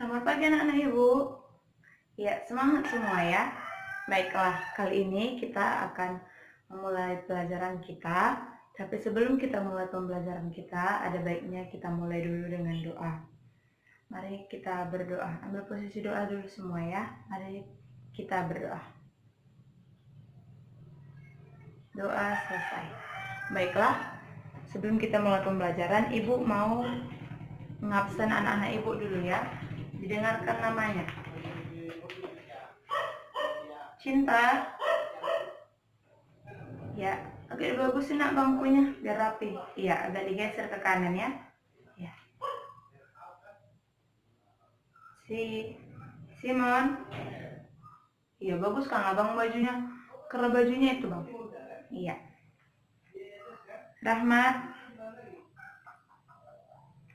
Selamat pagi anak-anak Ibu. Ya, semangat semua ya. Baiklah, kali ini kita akan memulai pelajaran kita. Tapi sebelum kita mulai pembelajaran kita, ada baiknya kita mulai dulu dengan doa. Mari kita berdoa. Ambil posisi doa dulu semua ya. Mari kita berdoa. Doa selesai. Baiklah, sebelum kita mulai pembelajaran, Ibu mau mengabsen anak-anak Ibu dulu ya. Didengarkan namanya. Cinta. Ya, agak bagusin nak bangkunya biar rapi. Iya, agak digeser ke kanan ya. Ya. Simon. Iya, bagus kan abang bajunya. Karena bajunya itu bang. Iya. Rahmat.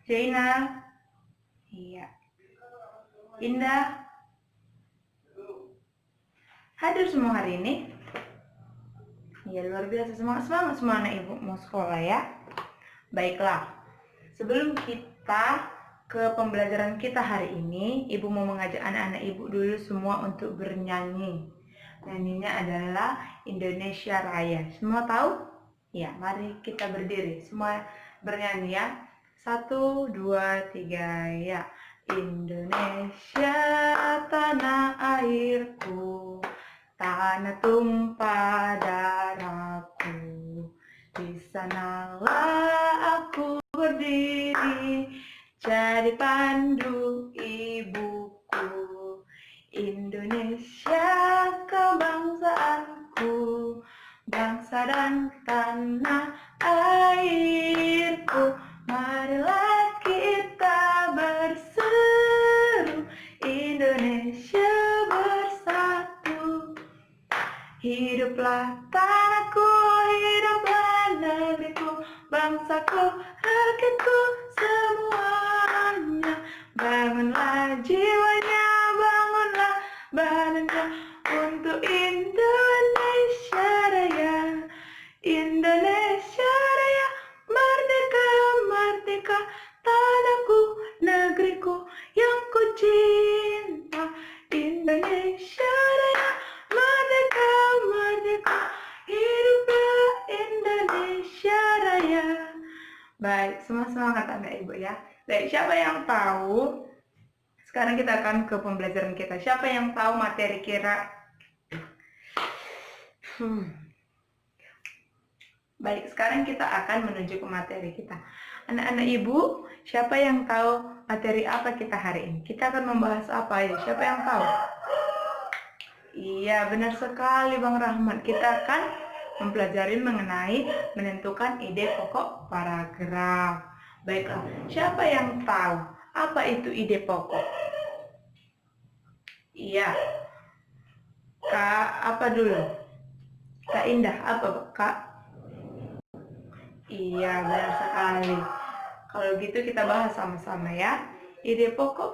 Zainal. Iya. Indah. Hadir semua hari ini. Ya, luar biasa, semangat semua anak ibu mau sekolah ya. Baiklah, sebelum kita ke pembelajaran kita hari ini, ibu mau mengajak anak-anak ibu dulu semua untuk bernyanyi. Nyanyinya adalah Indonesia Raya. Semua tahu? Ya, mari kita berdiri semua bernyanyi ya. 1, 2, 3 ya. Indonesia tanah airku, tanah tumpah darahku, di sanalah aku berdiri, jadi pandu ibuku. Indonesia kebangsaanku, bangsa dan tanah airku. Marilah kita berseru, Indonesia bersatu. Hiduplah tanahku, hiduplah negeriku, bangsaku, rakyatku semuanya. Bangunlah jiwanya, bangunlah badannya untuk Indonesia Raya. Indonesia Raya, merdeka, merdeka, tanahku, negeriku yang ku cinta. Indonesia Raya, merdeka, merdeka, hiduplah Indonesia Raya. Baik, semua semangat anak ibu ya. Baik, siapa yang tahu? Sekarang kita akan ke pembelajaran kita. Siapa yang tahu materi kira? Baik, sekarang kita akan menuju ke materi kita. Anak-anak ibu, siapa yang tahu materi apa kita hari ini? Kita akan membahas apa ya? Siapa yang tahu? Iya, benar sekali Bang Rahmat. Kita akan mempelajari mengenai menentukan ide pokok paragraf. Baiklah, siapa yang tahu apa itu ide pokok? Iya. Kak, apa dulu? Kak Indah, apa Kak? Iya, benar sekali. Kalau gitu kita bahas sama-sama ya. Ide pokok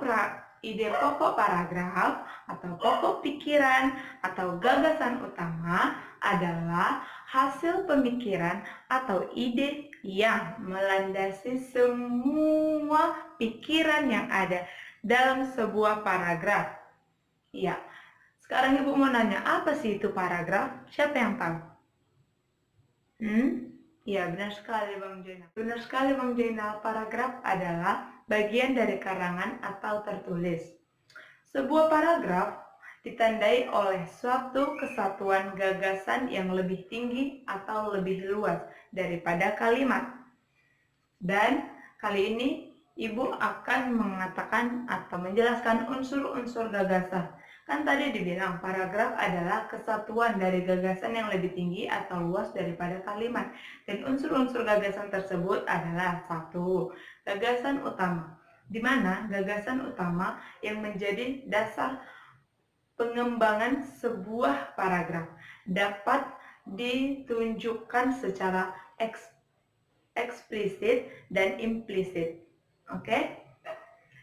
paragraf atau pokok pikiran atau gagasan utama adalah hasil pemikiran atau ide yang melandasi semua pikiran yang ada dalam sebuah paragraf. Iya. Sekarang Ibu mau nanya, apa sih itu paragraf? Siapa yang tahu? Ya, benar sekali Bang Jainal. Benar sekali Bang Jainal, paragraf adalah bagian dari karangan atau tertulis. Sebuah paragraf ditandai oleh suatu kesatuan gagasan yang lebih tinggi atau lebih luas daripada kalimat. Dan kali ini Ibu akan mengatakan atau menjelaskan unsur-unsur gagasan. Kan tadi dibilang paragraf adalah kesatuan dari gagasan yang lebih tinggi atau luas daripada kalimat. Dan unsur-unsur gagasan tersebut adalah 1. Gagasan utama, di mana gagasan utama yang menjadi dasar pengembangan sebuah paragraf dapat ditunjukkan secara eksplisit dan implisit. Oke?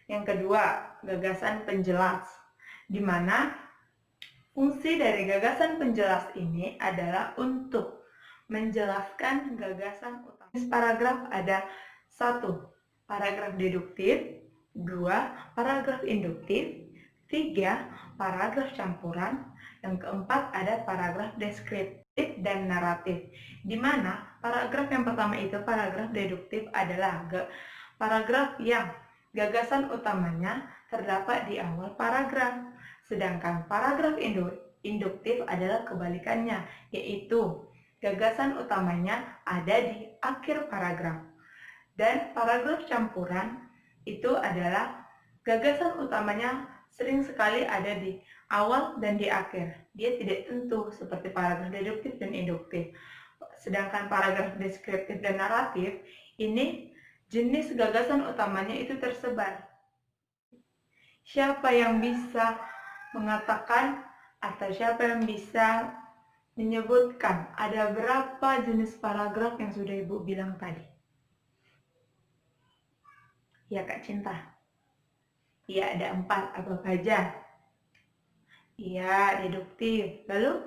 Yang kedua, gagasan penjelas, di mana fungsi dari gagasan penjelas ini adalah untuk menjelaskan gagasan utama. Paragraf ada 1. Paragraf deduktif, 2. Paragraf induktif. 3. Paragraf campuran. Yang keempat ada paragraf deskriptif dan naratif. Di mana paragraf yang pertama itu paragraf deduktif adalah paragraf yang gagasan utamanya terdapat di awal paragraf. Sedangkan paragraf induktif adalah kebalikannya, yaitu gagasan utamanya ada di akhir paragraf. Dan paragraf campuran itu adalah gagasan utamanya sering sekali ada di awal dan di akhir. Dia tidak tentu seperti paragraf deduktif dan induktif. Sedangkan paragraf deskriptif dan naratif, ini jenis gagasan utamanya itu tersebar. Siapa yang bisa mengatakan atau siapa yang bisa menyebutkan ada berapa jenis paragraf yang sudah Ibu bilang tadi? Ya Kak Cinta. Iya ada 4, apa saja? Iya deduktif. Lalu?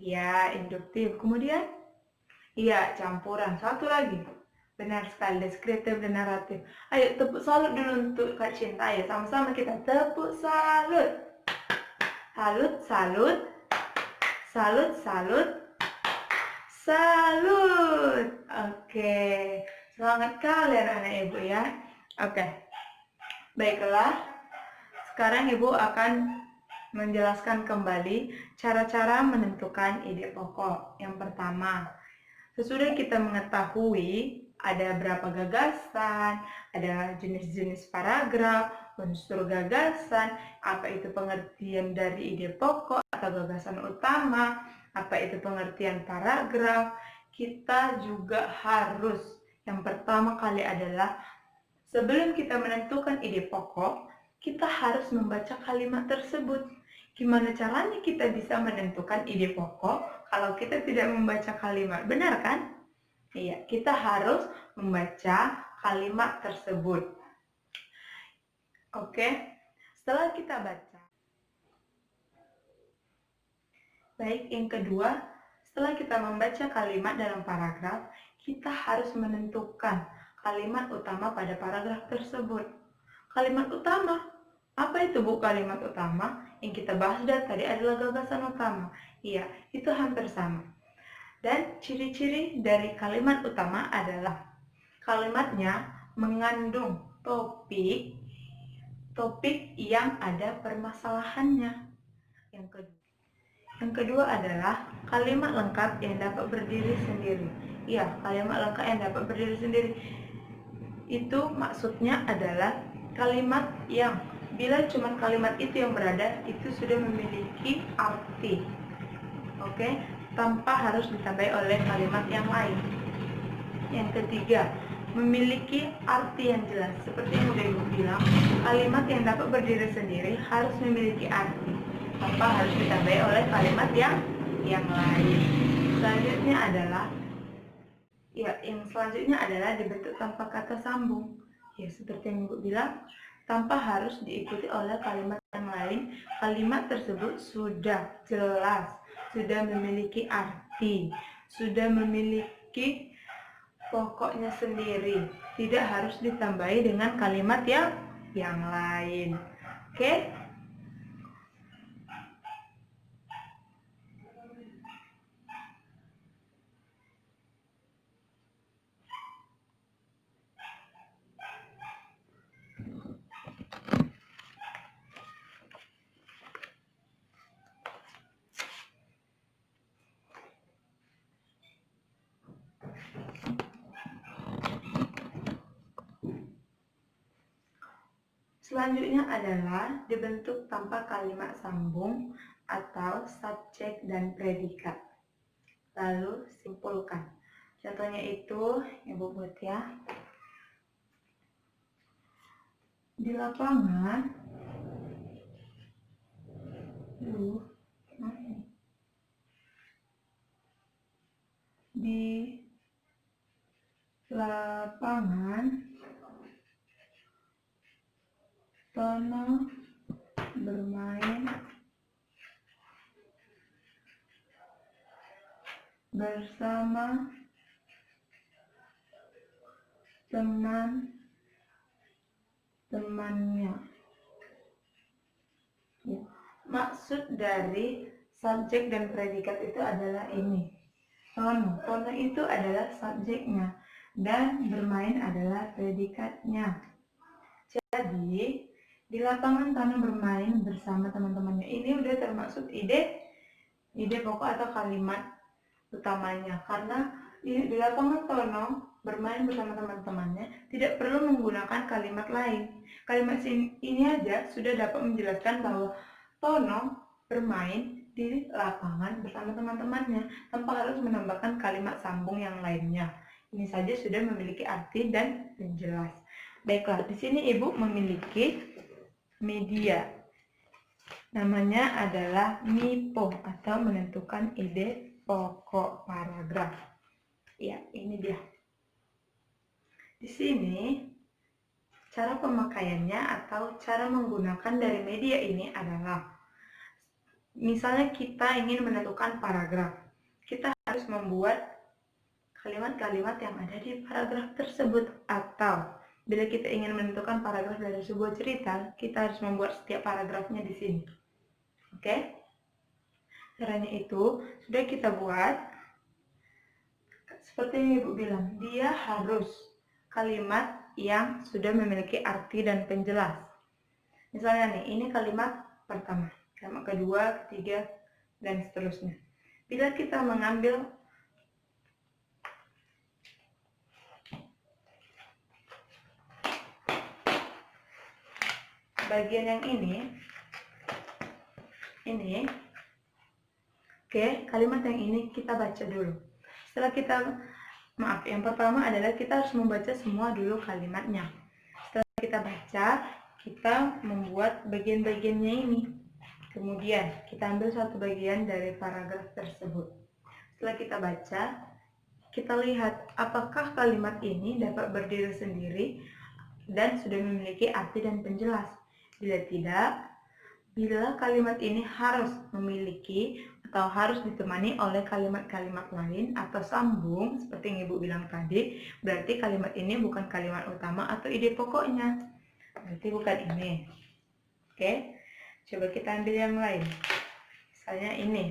Iya induktif. Kemudian? Iya campuran. Satu lagi. Benar sekali, deskriptif dan naratif. Ayo tepuk salut dulu untuk Kak Cinta ya. Sama-sama kita tepuk salut. Salut, salut. Salut, salut. Salut. Oke. Semangat kalian anak Ibu ya. Oke. Baiklah. Sekarang Ibu akan menjelaskan kembali cara-cara menentukan ide pokok. Yang pertama, sesudah kita mengetahui ada berapa gagasan, ada jenis-jenis paragraf, unsur gagasan, apa itu pengertian dari ide pokok atau gagasan utama, apa itu pengertian paragraf, kita juga harus yang pertama kali adalah sebelum kita menentukan ide pokok, kita harus membaca kalimat tersebut. Gimana caranya kita bisa menentukan ide pokok kalau kita tidak membaca kalimat? Benar kan? Iya, kita harus membaca kalimat tersebut. Oke, setelah kita baca. Baik, yang kedua, setelah kita membaca kalimat dalam paragraf, kita harus menentukan kalimat utama pada paragraf tersebut. Kalimat utama, apa itu Bu kalimat utama? Yang kita bahas dari tadi adalah gagasan utama. Iya, itu hampir sama. Dan ciri-ciri dari kalimat utama adalah kalimatnya mengandung topik yang ada permasalahannya. Yang kedua adalah kalimat lengkap yang dapat berdiri sendiri. Iya, kalimat lengkap yang dapat berdiri sendiri. Itu maksudnya adalah kalimat yang bila cuma kalimat itu yang berada, itu sudah memiliki arti. Oke, tanpa harus ditambahi oleh kalimat yang lain. Yang ketiga, memiliki arti yang jelas. Seperti yang udah Ibu bilang, kalimat yang dapat berdiri sendiri harus memiliki arti, tanpa harus ditambahi oleh kalimat yang lain. Selanjutnya adalah dibentuk tanpa kata sambung. Ya, seperti yang Ibu bilang, tanpa harus diikuti oleh kalimat yang lain. Kalimat tersebut sudah jelas, sudah memiliki arti, sudah memiliki pokoknya sendiri, tidak harus ditambahi dengan kalimat yang lain. Oke? Selanjutnya adalah dibentuk tanpa kalimat sambung atau subjek dan predikat. Lalu simpulkan. Contohnya itu Ibu buat ya. Di lapangan Tono bermain bersama teman-temannya temannya. Ya. Maksud dari subjek dan predikat itu adalah ini. Tono. Tono itu adalah subjeknya dan bermain adalah predikatnya. Jadi, di lapangan Tono bermain bersama teman-temannya. Ini udah termasuk ide pokok atau kalimat utamanya. Karena di lapangan Tono bermain bersama teman-temannya tidak perlu menggunakan kalimat lain. Kalimat ini aja sudah dapat menjelaskan bahwa Tono bermain di lapangan bersama teman-temannya tanpa harus menambahkan kalimat sambung yang lainnya. Ini saja sudah memiliki arti dan jelas. Baiklah, di sini Ibu memiliki media. Namanya adalah MIPO atau menentukan ide pokok paragraf. Ya, ini dia. Di sini cara pemakaiannya atau cara menggunakan dari media ini adalah, misalnya kita ingin menentukan paragraf, kita harus membuat kalimat-kalimat yang ada di paragraf tersebut. Atau bila kita ingin menentukan paragraf dari sebuah cerita, kita harus membuat setiap paragrafnya di sini. Oke? Caranya itu sudah kita buat. Seperti yang Ibu bilang, dia harus kalimat yang sudah memiliki arti dan penjelas. Misalnya nih, ini kalimat pertama, kalimat kedua, ketiga, dan seterusnya. Bila kita mengambil bagian yang ini, oke, kalimat yang ini kita baca dulu. Setelah kita, yang pertama adalah kita harus membaca semua dulu kalimatnya. Setelah kita baca, kita membuat bagian-bagiannya ini. Kemudian kita ambil satu bagian dari paragraf tersebut. Setelah kita baca, kita lihat apakah kalimat ini dapat berdiri sendiri dan sudah memiliki arti dan penjelas. Bila tidak, bila kalimat ini harus memiliki atau harus ditemani oleh kalimat-kalimat lain atau sambung seperti yang Ibu bilang tadi, berarti kalimat ini bukan kalimat utama atau ide pokoknya. Berarti bukan ini. Oke, coba kita ambil yang lain. Misalnya ini.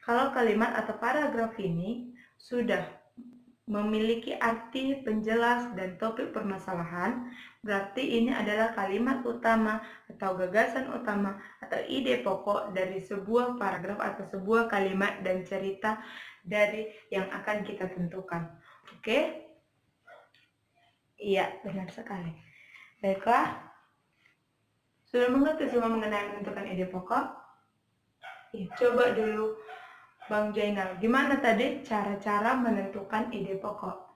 Kalau kalimat atau paragraf ini sudah memiliki arti, penjelas, dan topik permasalahan, berarti ini adalah kalimat utama atau gagasan utama atau ide pokok dari sebuah paragraf atau sebuah kalimat dan cerita dari yang akan kita tentukan. Oke? Iya, benar sekali. Baiklah. Sudah mengerti semua mengenai menentukan ide pokok? Ya, coba dulu Bang Jainal, gimana tadi cara-cara menentukan ide pokok?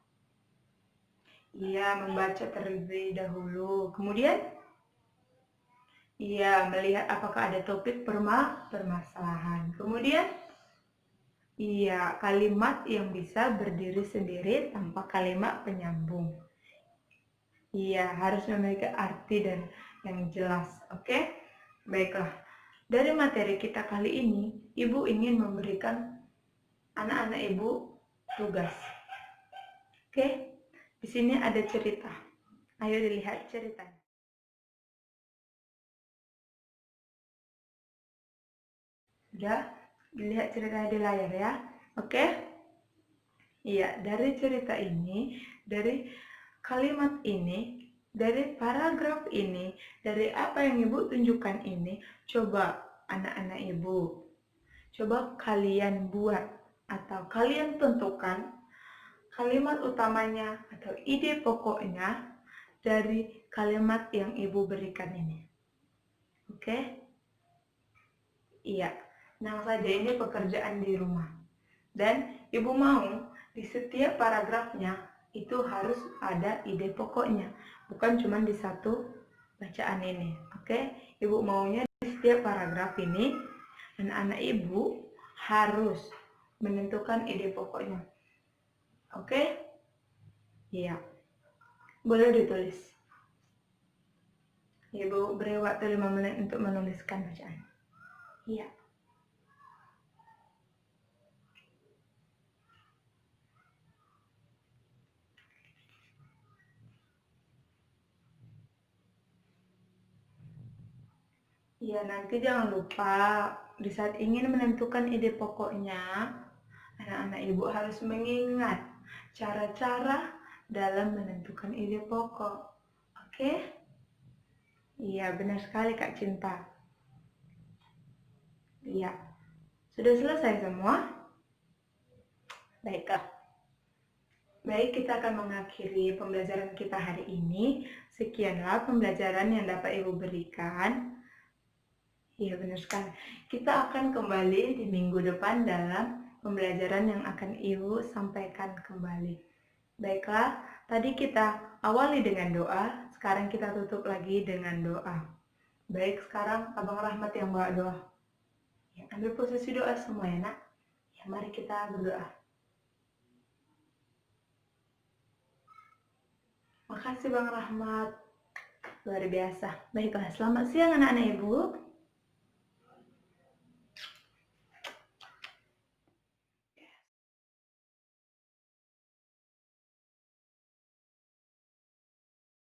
Iya, membaca terlebih dahulu. Kemudian? Iya, melihat apakah ada topik permasalahan. Kemudian? Iya, kalimat yang bisa berdiri sendiri tanpa kalimat penyambung. Iya, harus memiliki arti dan yang jelas. Oke? Baiklah. Dari materi kita kali ini, Ibu ingin memberikan anak-anak Ibu tugas. Oke? Di sini ada cerita. Ayo dilihat ceritanya. Sudah? Dilihat ceritanya di layar ya. Oke? Iya, dari cerita ini, dari kalimat ini, dari paragraf ini, dari apa yang Ibu tunjukkan ini, coba anak-anak Ibu, coba kalian buat atau kalian tentukan kalimat utamanya atau ide pokoknya dari kalimat yang Ibu berikan ini. Oke? Iya. Nah saja ini pekerjaan di rumah. Dan Ibu mau di setiap paragrafnya itu harus ada ide pokoknya, bukan cuma di satu bacaan ini. Oke? Ibu maunya di setiap paragraf ini anak-anak Ibu harus menentukan ide pokoknya. Oke? Iya. Boleh ditulis. Ibu beri waktu 5 menit untuk menuliskan bacaan. Iya. Ya, nanti jangan lupa di saat ingin menentukan ide pokoknya, anak-anak ibu harus mengingat cara-cara dalam menentukan ide pokok. Oke? Iya, benar sekali Kak Cinta. Iya, sudah selesai semua? Baiklah. Baik, kita akan mengakhiri pembelajaran kita hari ini. Sekianlah pembelajaran yang dapat Ibu berikan. Iya, benar sekali. Kita akan kembali di minggu depan dalam pembelajaran yang akan Ibu sampaikan kembali. Baiklah, tadi kita awali dengan doa, sekarang kita tutup lagi dengan doa. Baik, sekarang Abang Rahmat yang bawa doa. Ya, ambil posisi doa semua ya, Nak. Ya, mari kita berdoa. Makasih Bang Rahmat. Luar biasa. Baiklah, selamat siang anak-anak Ibu.